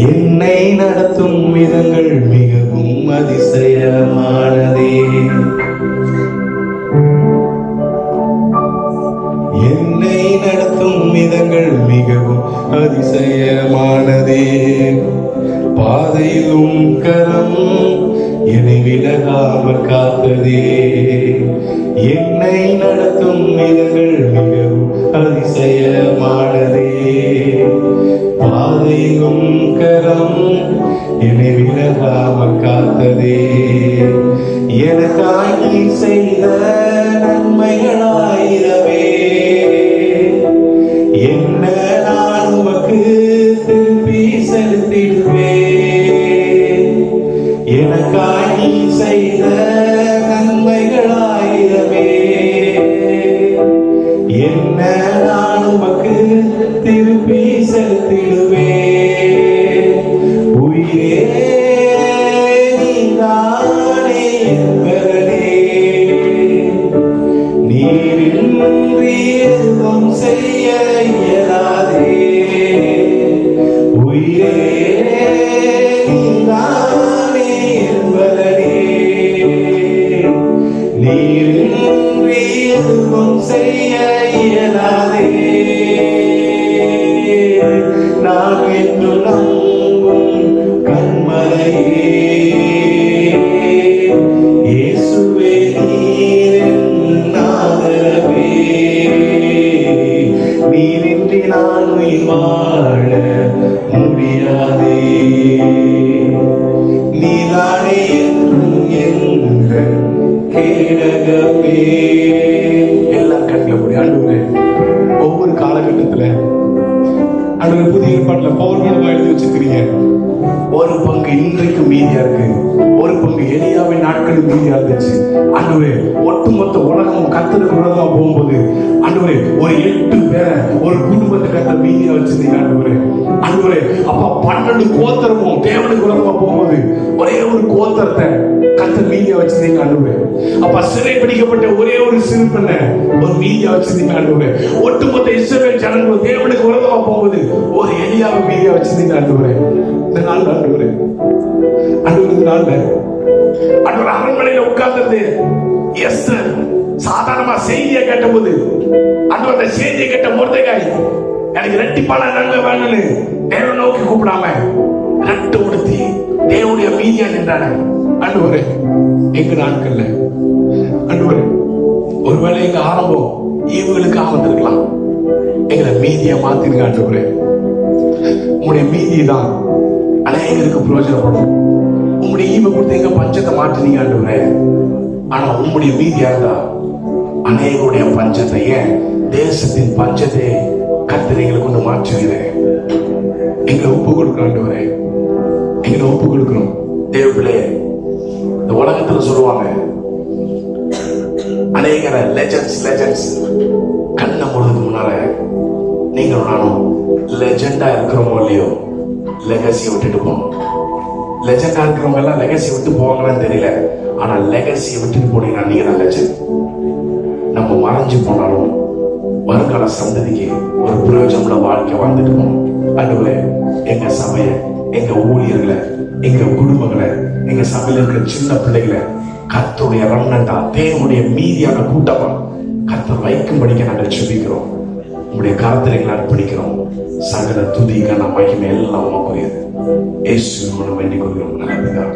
என்னை நடத்தும் விதங்கள் மிகவும் அதிசயமானதே. என்னை நடத்தும் விதங்கள் மிகவும் அதிசயமானதே. பாதையிலும் கரம் என்னை விலகாமல் காத்ததே. என்னை நடத்தும் விதங்கள் மிகவும் அதிசயமானதே. பாதையிலும் கரம் என்னை விலகாமல் காத்ததே. எனக்காகி செய்த நன்மைகளாயிரவே என்ன நான் உமக்கு திருப்பி செலுத்திடுவே. எனக்காகி செய்த நன்மைகளாயிரவே என்ன நான் உமக்கு திருப்பி எதுவும் செய்ய இயலாதே. உயிரே நீதானே என்பதே, நீரின்றி எதுவும் செய்ய இயலாதே. நான் என்று நம்பும் கண்மலையே, இயேசுவே நீரின் ஆதரவே. நீரின்றி நான் உயிர் வாழ முடியாதே. நீதானே என்றும் எங்கள் கேடகமே. எல்லா கண்களை மூடி ஆண்டவரே, ஒவ்வொரு காலகட்டத்துல ஆண்டவரே புதிய ஏற்பாட்டுல பவுல் எழுதி வச்சிருக்கிறீங்க. ஒரு பங்கு இன்றைக்கு மீதியா இருக்கு, ஒரு பங்கு எலியாவின் நாட்களில் மீதியா இருந்துச்சு. ஆண்டவரே, ஒட்டுமொத்த உலகம் கர்த்தருக்கு விரோதமா போகும்போது ஆண்டவரே ஒரு 8 பேரை ஒரு குடும்பத்தை கர்த்தர் மீதியா வச்சிருந்தீங்க. ஆண்டவரே அப்ப 12 கோத்திரமும் தேவனுக்கு விரோதமா போகும்போது ஒரே ஒரு கோத்திரத்தை கர்த்தர் மீதியா வச்சிருந்தீங்க. ஆண்டவரே அப்ப சிறை பிடிக்கப்பட்ட ஒரே ஒரு சிறு பெண்ணை ஒரு மீதியா வச்சிருந்தீங்க. ஆண்டவரே ஒட்டுமொத்த இஸ்ரவேல் ஜனங்கள் தேவனுக்கு விரோதமா போகும்போது ஒரு எலியாவை மீதியா வச்சிருந்தீங்க. ஆண்டவரே இந்த நாள் ஆண்டவரே, ஆண்டவரே இந்த நாள்ல ஆண்டவர் அரண்மனையில உட்கார்ந்து எஸ்தர் சாதாரணமா செய்தியை கேட்டபோது ஆண்டவர் அந்த செய்தியை கேட்ட மொர்தெகாய் எனக்கு ரெட்டிப்பான நன்மை வேணும்னு தேவன் நோக்கி கூப்பிடாம ரெட்டு உடுத்தி தேவனுடைய மீதியா நின்றான. ஆண்டவரே எங்க நாட்கள்ல ஆண்டவரே ஒருவேளை எங்க ஆரம்பம் இவங்களுக்காக வந்திருக்கலாம், எங்களை மீதியா மாத்திருக்க. ஆண்டவரே உங்களுடைய மீதி தான் அநேகருக்கு பிரயோஜனப்படும். உங்களுடைய ஈவை கொடுத்து எங்க பஞ்சத்தை மாற்றினீங்க. ஆண்டவரே ஆனா உங்களுடைய மீதியா இருந்தா அநேகருடைய பஞ்சத்தை, ஏன் தேசத்தின் பஞ்சத்தை கர்த்தர் எங்களை கொண்டு மாற்றுவீரே. எங்களை ஒப்பு கொடுக்கிறோம். ஆண்டவரே எங்களை ஒப்பு கொடுக்கிறோம். தேவர்களே, இந்த உலகத்துல சொல்லுவாங்க அநேக லெஜெண்ட்ஸ் கண்ண முழுதுக்கு முன்னால நீங்களும் நானும் லெஜெண்டா இருக்கிறோமோ இல்லையோ லெகசியை விட்டுட்டு போகணும். லெஜெண்டா இருக்கிறவங்க எல்லாம் லெகசி விட்டு போவாங்களான்னு தெரியல, ஆனா லெகசியை விட்டுட்டு போனீங்கன்னா நீங்க தான் லெஜெண்ட். நம்ம மறைஞ்சு போனாலும் வருங்கால சந்ததிக்கு ஒரு பிரயோஜனமுள்ள வாழ்க்கை வாழ்ந்துட்டு போகணும். ஆண்டவரே எங்க சபையை, எங்க ஊழியர்களை, எங்க குடும்பங்களை, எங்க சபையில இருக்கிற சின்ன பிள்ளைகளை கர்த்தருடைய ரம்னண்டா தேவனுடைய மீதியான கூட்டமா கர்த்தர் வைக்கும்படிக்க நாங்கள் செபிக்கிறோம். உங்களுடைய கரத்தில் எங்களை அர்ப்பணிக்கிறோம். சகல துதி கன மகிமை எல்லாம் உமக்குரியது. இயேசு மூலம் வேண்டிக் கொள்கிறோம். நல்ல பிதாவே.